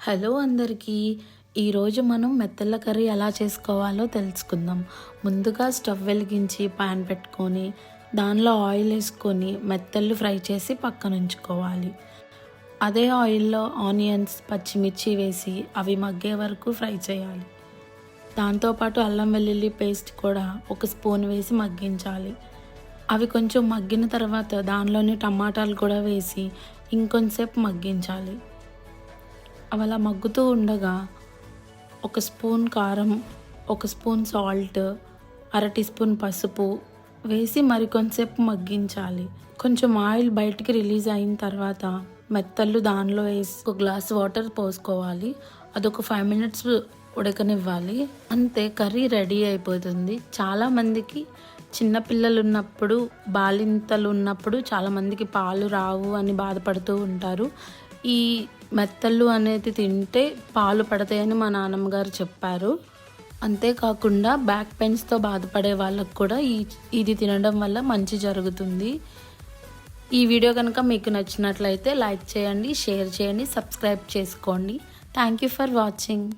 Hello అందరికీ, ఈరోజు మనం మెత్తల కర్రీ ఎలా చేసుకోవాలో తెలుసుకుందాం. ముందుగా స్టవ్ వెలిగించి పాన్ పెట్టుకొని దానిలో ఆయిల్ వేసుకొని మెత్తళ్ళు ఫ్రై చేసి పక్కన ఉంచుకోవాలి. అదే ఆయిల్లో ఆనియన్స్, పచ్చిమిర్చి వేసి అవి మగ్గే వరకు ఫ్రై చేయాలి. దాంతోపాటు అల్లం వెల్లుల్లి పేస్ట్ కూడా ఒక స్పూన్ వేసి మగ్గించాలి. అవి కొంచెం మగ్గిన తర్వాత దానిలోని టమాటాలు కూడా వేసి ఇంకొంచెంసేపు మగ్గించాలి. అవి అలా మగ్గుతూ ఉండగా ఒక స్పూన్ కారం, ఒక స్పూన్ సాల్ట్, అర టీ స్పూన్ పసుపు వేసి మరికొంచెంసేపు మగ్గించాలి. కొంచెం ఆయిల్ బయటికి రిలీజ్ అయిన తర్వాత మెత్తళ్ళు దానిలో వేసి ఒక గ్లాస్ వాటర్ పోసుకోవాలి. అదొక 5 minutes ఉడకనివ్వాలి. అంతే, కర్రీ రెడీ అయిపోతుంది. చాలామందికి చిన్నపిల్లలు ఉన్నప్పుడు, బాలింతలు ఉన్నప్పుడు చాలామందికి పాలు రావు అని బాధపడుతూ ఉంటారు. ఈ మెత్తళ్ళు అనేది తింటే పాలు పడతాయని మా నాన్నమ్మగారు చెప్పారు. అంతేకాకుండా బ్యాక్ పెయిన్స్తో బాధపడే వాళ్ళకు కూడా ఇది తినడం వల్ల మంచి జరుగుతుంది. ఈ వీడియో కనుక మీకు నచ్చినట్లయితే లైక్ చేయండి, షేర్ చేయండి, సబ్స్క్రైబ్ చేసుకోండి. Thank you for watching.